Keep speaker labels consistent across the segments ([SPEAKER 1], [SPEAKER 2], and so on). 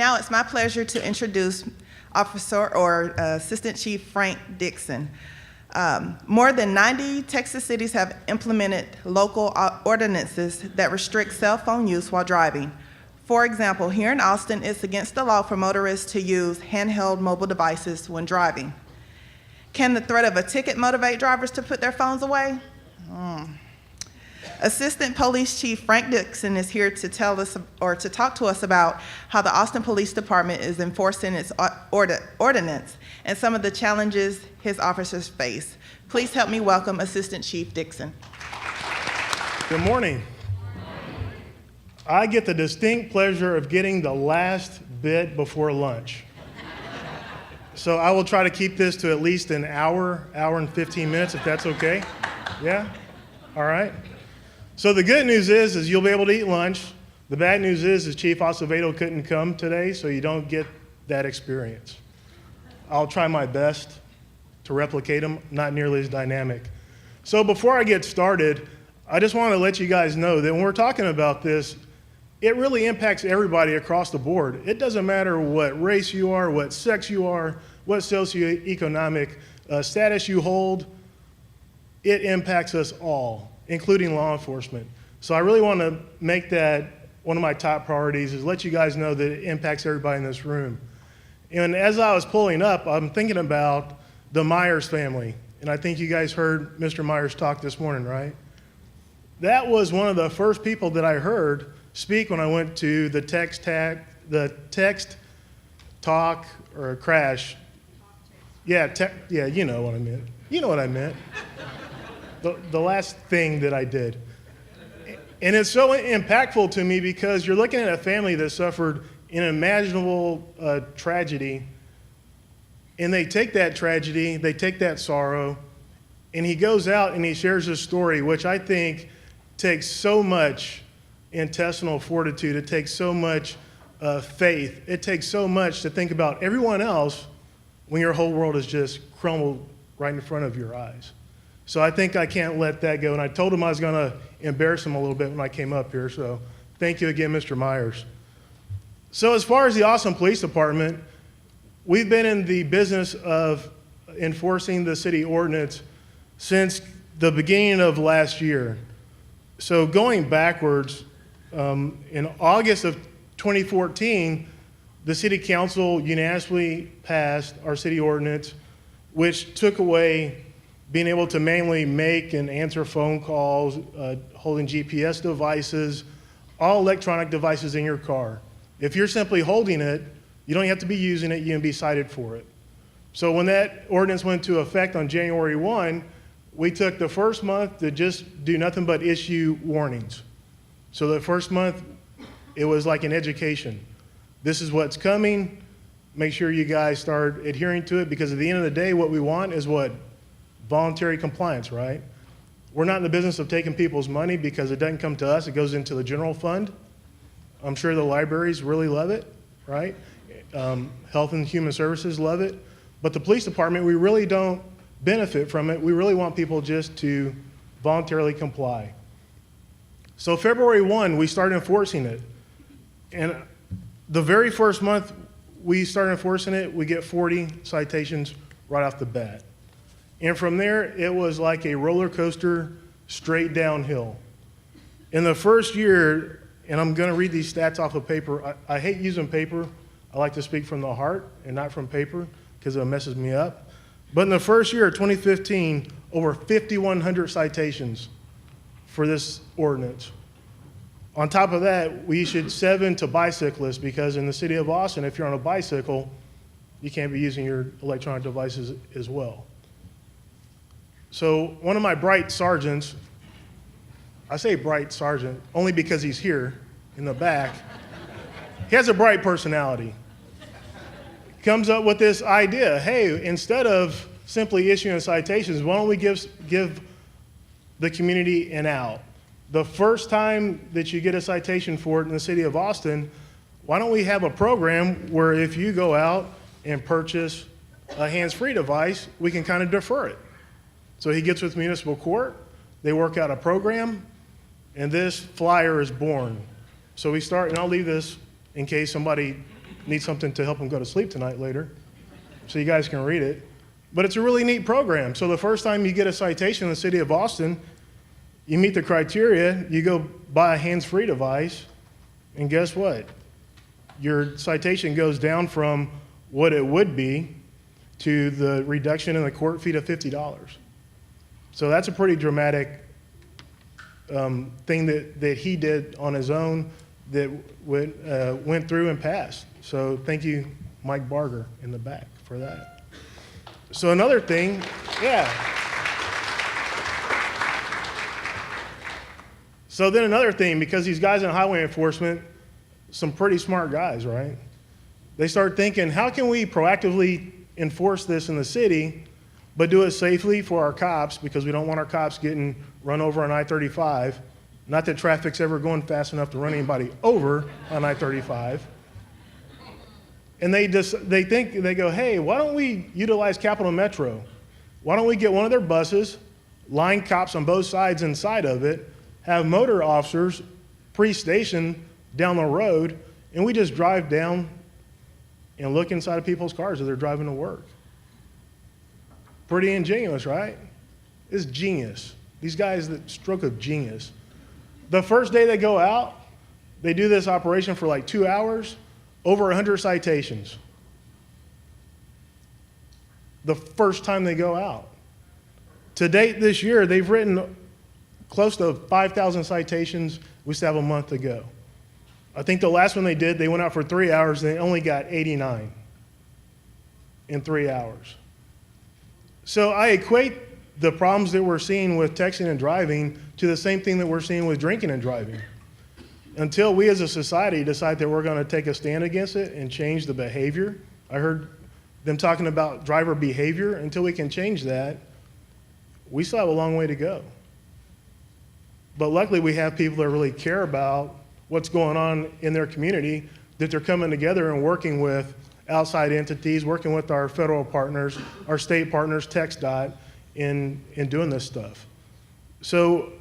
[SPEAKER 1] Now it's my pleasure to introduce Officer or Assistant Chief Frank Dixon. More than 90 Texas cities have implemented local ordinances that restrict cell phone use while driving. For example, here in Austin, it's against the law for motorists to use handheld mobile devices when driving. Can the threat of a ticket motivate drivers to put their phones away? Assistant Police Chief Frank Dixon is here to tell us or to talk to us about how the Austin Police Department is enforcing its ordinance and some of the challenges his officers face. Please help me welcome Assistant Chief Dixon.
[SPEAKER 2] Good morning. I get the distinct pleasure of getting the last bit before lunch. So I will try to keep this to at least an hour and 15 minutes, if that's okay. Yeah? All right. So the good news is you'll be able to eat lunch. The bad news is Chief Acevedo couldn't come today, so you don't get that experience. I'll try my best to replicate him, not nearly as dynamic. So before I get started, I just want to let you guys know that when we're talking about this, it really impacts everybody across the board. It doesn't matter what race you are, what sex you are, what socioeconomic status you hold. It impacts us all, including law enforcement. So I really want to make that one of my top priorities, is let you guys know that it impacts everybody in this room. And as I was pulling up, I'm thinking about the Myers family. And I think you guys heard Mr. Myers talk this morning, right? That was one of the first people that I heard speak when I went to the text talk or crash. Yeah, you know what I meant. You know what I meant. The last thing that I did. And it's so impactful to me because you're looking at a family that suffered unimaginable tragedy, and they take that tragedy, they take that sorrow, and he goes out and he shares his story, which I think takes so much intestinal fortitude. It takes so much faith. It takes so much to think about everyone else when your whole world is just crumbled right in front of your eyes. So I think I can't let that go. And I told him I was going to embarrass him a little bit when I came up here. So thank you again, Mr. Myers. So as far as the Austin Police Department, we've been in the business of enforcing the city ordinance since the beginning of last year. So going backwards, in August of 2014, the city council unanimously passed our city ordinance, which took away being able to manually make and answer phone calls, holding GPS devices, all electronic devices in your car. If you're simply holding it, you don't have to be using it, you can be cited for it. So when that ordinance went into effect on January 1, we took the first month to just do nothing but issue warnings. So the first month, it was like an education. This is what's coming. Make sure you guys start adhering to it, because at the end of the day, what we want is what? Voluntary compliance, right? We're not in the business of taking people's money because it doesn't come to us. It goes into the general fund. I'm sure the libraries really love it, right? Health and Human Services love it. But the police department, we really don't benefit from it. We really want people just to voluntarily comply. So February 1, we started enforcing it. And the very first month we started enforcing it, we get 40 citations right off the bat. And from there, it was like a roller coaster straight downhill. In the first year, and I'm going to read these stats off of paper. I hate using paper. I like to speak from the heart and not from paper because it messes me up. But in the first year of 2015, over 5,100 citations for this ordinance. On top of that, we issued 7 to bicyclists, because in the city of Austin, if you're on a bicycle, you can't be using your electronic devices as well. So one of my bright sergeants, I say bright sergeant only because he's here in the back, he has a bright personality. Comes up with this idea, hey, instead of simply issuing citations, why don't we give the community an out? The first time that you get a citation for it in the city of Austin, why don't we have a program where if you go out and purchase a hands-free device, we can kind of defer it. So he gets with municipal court, they work out a program, and this flyer is born. So we start, and I'll leave this in case somebody need something to help them go to sleep tonight later, so you guys can read it. But it's a really neat program. So the first time you get a citation in the city of Austin, you meet the criteria, you go buy a hands-free device, and guess what? Your citation goes down from what it would be to the reduction in the court fee to $50. So that's a pretty dramatic thing that he did on his own that went through and passed. So thank you, Mike Barger in the back, for that. So another thing, yeah. So then another thing, because these guys in highway enforcement, some pretty smart guys, right? They start thinking, how can we proactively enforce this in the city, but do it safely for our cops, because we don't want our cops getting run over on I-35. Not that traffic's ever going fast enough to run anybody over on I-35. And they go, hey, why don't we utilize Capital Metro? Why don't we get one of their buses, line cops on both sides inside of it, have motor officers pre-stationed down the road, and we just drive down and look inside of people's cars as they're driving to work. Pretty ingenious, right? It's genius. These guys, the stroke of genius. The first day they go out, they do this operation for like 2 hours, over 100 citations. The first time they go out. To date this year, they've written close to 5,000 citations. We still have a month to go. I think the last one they did, they went out for 3 hours and they only got 89 in 3 hours. So I equate the problems that we're seeing with texting and driving to the same thing that we're seeing with drinking and driving. Until we as a society decide that we're going to take a stand against it and change the behavior. I heard them talking about driver behavior. Until we can change that, we still have a long way to go. But luckily we have people that really care about what's going on in their community, that they're coming together and working with outside entities, working with our federal partners, our state partners, TxDOT, in doing this stuff. So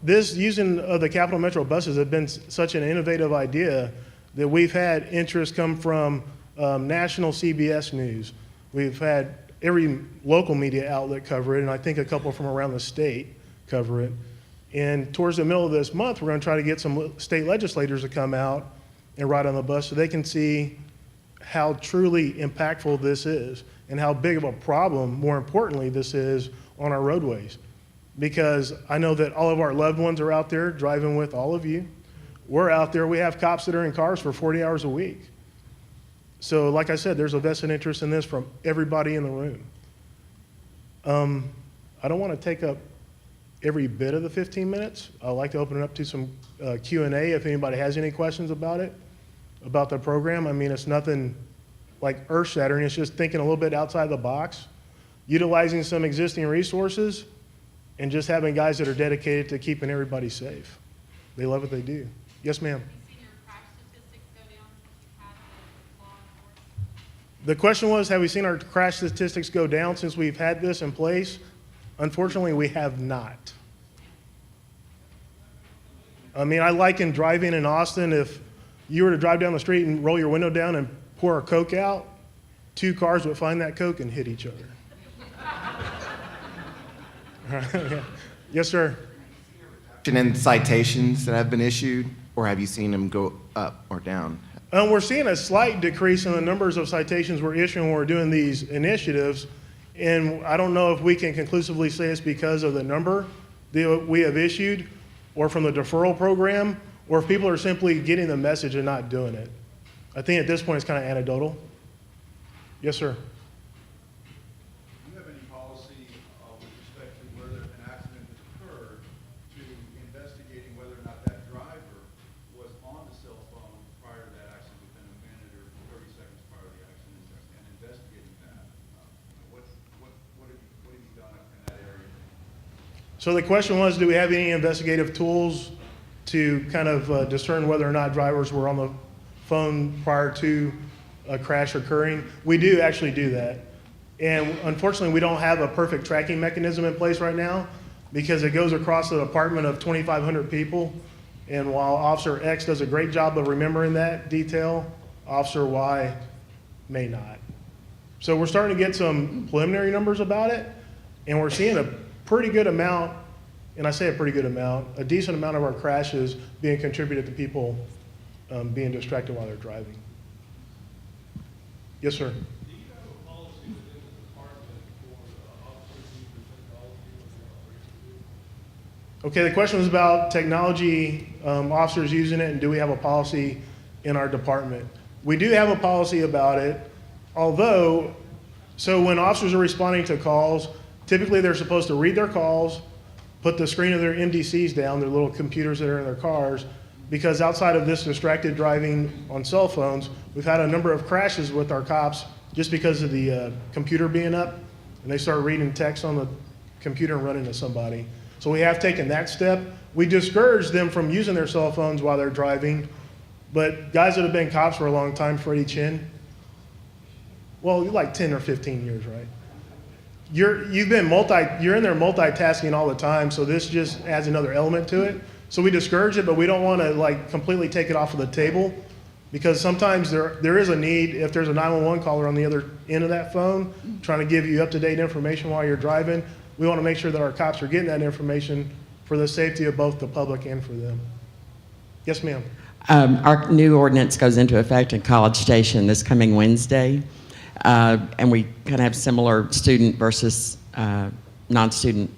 [SPEAKER 2] this using of the Capital Metro buses have been such an innovative idea that we've had interest come from national CBS News. We've had every local media outlet cover it, and I think a couple from around the state cover it. And towards the middle of this month, we're going to try to get some state legislators to come out and ride on the bus so they can see how truly impactful this is and how big of a problem, more importantly, this is on our roadways. Because I know that all of our loved ones are out there driving with all of you. We're out there. We have cops that are in cars for 40 hours a week. So like I said, there's a vested interest in this from everybody in the room. I don't want to take up every bit of the 15 minutes. I'd like to open it up to some Q&A if anybody has any questions about it, about the program. I mean, it's nothing like earth-shattering. It's just thinking a little bit outside the box, utilizing some existing resources, and just having guys that are dedicated to keeping everybody safe. They love what they do. Yes, ma'am.
[SPEAKER 3] Have you seen your crash statistics go down since you've had the law enforcement?
[SPEAKER 2] The question was, have we seen our crash statistics go down since we've had this in place? Unfortunately, we have not. I mean, I liken driving in Austin. If you were to drive down the street and roll your window down and pour a Coke out, 2 cars would find that Coke and hit each other. Yeah. Yes, sir.
[SPEAKER 4] In citations that have been issued, or have you seen them go up or down?
[SPEAKER 2] We're seeing a slight decrease in the numbers of citations we're issuing when we're doing these initiatives. And I don't know if we can conclusively say it's because of the number that we have issued or from the deferral program, or if people are simply getting the message and not doing it. I think at this point it's kind of anecdotal. Yes, sir.
[SPEAKER 5] Do you have any policy with respect to whether an accident has occurred to investigating whether or not that driver was on the cell phone prior to that accident within a minute or 30 seconds prior to the accident and investigating that? What have you done in that area?
[SPEAKER 2] So the question was, do we have any investigative tools to kind of discern whether or not drivers were on the phone prior to a crash occurring? We do actually do that. And unfortunately, we don't have a perfect tracking mechanism in place right now because it goes across the department of 2,500 people. And while Officer X does a great job of remembering that detail, Officer Y may not. So we're starting to get some preliminary numbers about it, and we're seeing a pretty good amount, and I say a pretty good amount, a decent amount of our crashes being contributed to people being distracted while they're driving. Yes, sir.
[SPEAKER 6] Do you have a policy within the department for officers using technology?
[SPEAKER 2] Okay, the question was about technology, officers using it, and do we have a policy in our department? We do have a policy about it, although, so when officers are responding to calls, typically they're supposed to read their calls, put the screen of their MDCs down, their little computers that are in their cars, because outside of this distracted driving on cell phones, we've had a number of crashes with our cops just because of the computer being up, and they start reading text on the computer and running to somebody. So we have taken that step. We discourage them from using their cell phones while they're driving, but guys that have been cops for a long time, Freddie Chin, well, like 10 or 15 years, right? You're in there multitasking all the time, so this just adds another element to it. So we discourage it, but we don't want to like completely take it off of the table, because sometimes there is a need, if there's a 911 caller on the other end of that phone trying to give you up-to-date information while you're driving, we want to make sure that our cops are getting that information for the safety of both the public and for them. Yes, ma'am.
[SPEAKER 7] Our new ordinance goes into effect in College Station this coming Wednesday, and we kind of have similar student versus non-student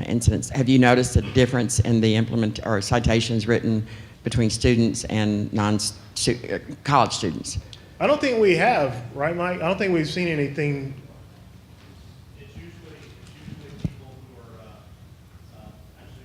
[SPEAKER 7] incidents. Have you noticed a difference in the or citations written between students and college students?
[SPEAKER 2] I don't think we have, right, Mike? I don't think we've seen anything.
[SPEAKER 6] It's usually people who are actually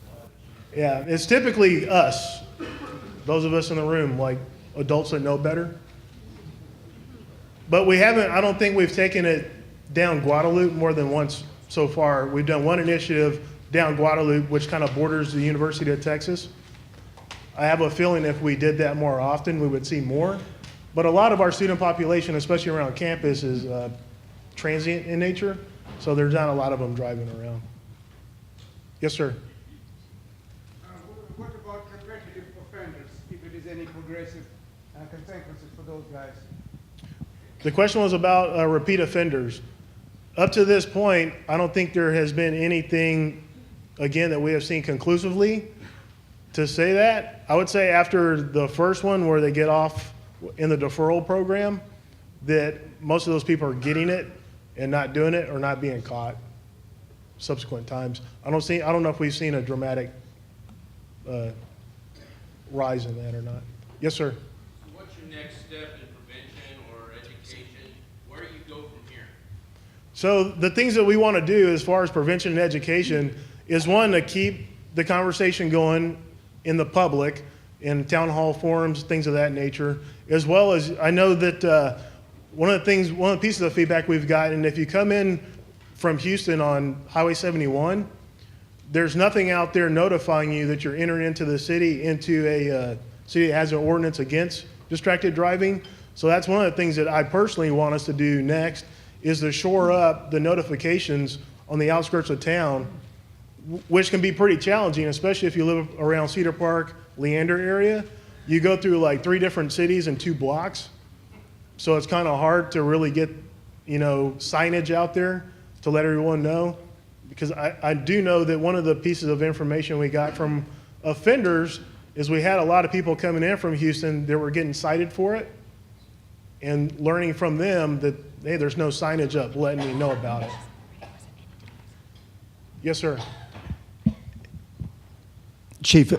[SPEAKER 6] older.
[SPEAKER 2] Yeah, it's typically us, those of us in the room, like adults that know better. But I don't think we've taken it down Guadalupe more than once so far. We've done one initiative down Guadalupe, which kind of borders the University of Texas. I have a feeling if we did that more often, we would see more. But a lot of our student population, especially around campus, is transient in nature, so there's not a lot of them driving around. Yes, sir.
[SPEAKER 8] What about repetitive offenders, if it is any progressive consequences for those guys?
[SPEAKER 2] The question was about repeat offenders. Up to this point, I don't think there has been anything, again, that we have seen conclusively to say that. I would say after the first one where they get off in the deferral program, that most of those people are getting it and not doing it or not being caught subsequent times. I don't know if we've seen a dramatic rise in that or not. Yes, sir.
[SPEAKER 9] So what's your next step in prevention or education? Where do you go from here?
[SPEAKER 2] So the things that we want to do as far as prevention and education is, one, to keep the conversation going in the public, in town hall forums, things of that nature, as well as I know that one of the pieces of feedback we've gotten, if you come in from Houston on Highway 71, there's nothing out there notifying you that you're entering into the city, into a city that has an ordinance against distracted driving. So that's one of the things that I personally want us to do next, is to shore up the notifications on the outskirts of town, which can be pretty challenging, especially if you live around Cedar Park, Leander area. You go through like 3 different cities in 2 blocks. So it's kind of hard to really get, signage out there to let everyone know. Because I do know that one of the pieces of information we got from offenders is we had a lot of people coming in from Houston that were getting cited for it, and learning from them that, hey, there's no signage up letting me know about it. Yes, sir.
[SPEAKER 10] Chief,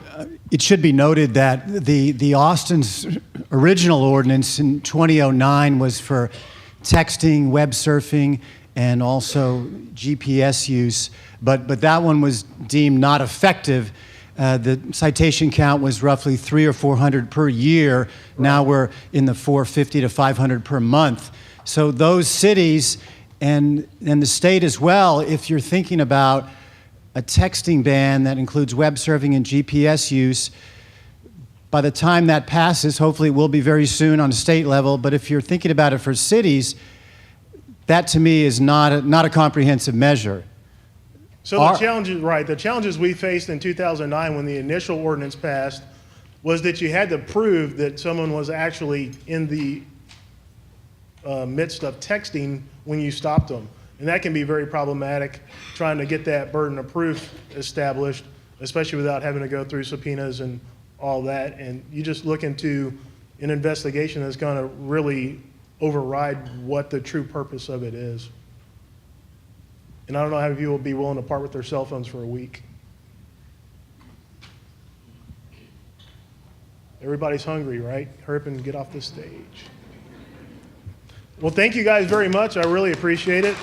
[SPEAKER 10] it should be noted that the Austin's original ordinance in 2009 was for texting, web surfing, and also GPS use, but that one was deemed not effective. The citation count was roughly 300 or 400 per year. Right. Now we're in the 450 to 500 per month. So those cities and the state as well, if you're thinking about a texting ban that includes web surfing and GPS use, by the time that passes, hopefully it will be very soon on a state level, but if you're thinking about it for cities, that to me is not a comprehensive measure.
[SPEAKER 2] So the challenges we faced in 2009 when the initial ordinance passed, was that you had to prove that someone was actually in the midst of texting when you stopped them. And that can be very problematic, trying to get that burden of proof established, especially without having to go through subpoenas and all that. And you just look into an investigation that's going to really override what the true purpose of it is. And I don't know how many people will be willing to part with their cell phones for a week. Everybody's hungry, right? Hurry up and get off this stage. Well, thank you guys very much. I really appreciate it.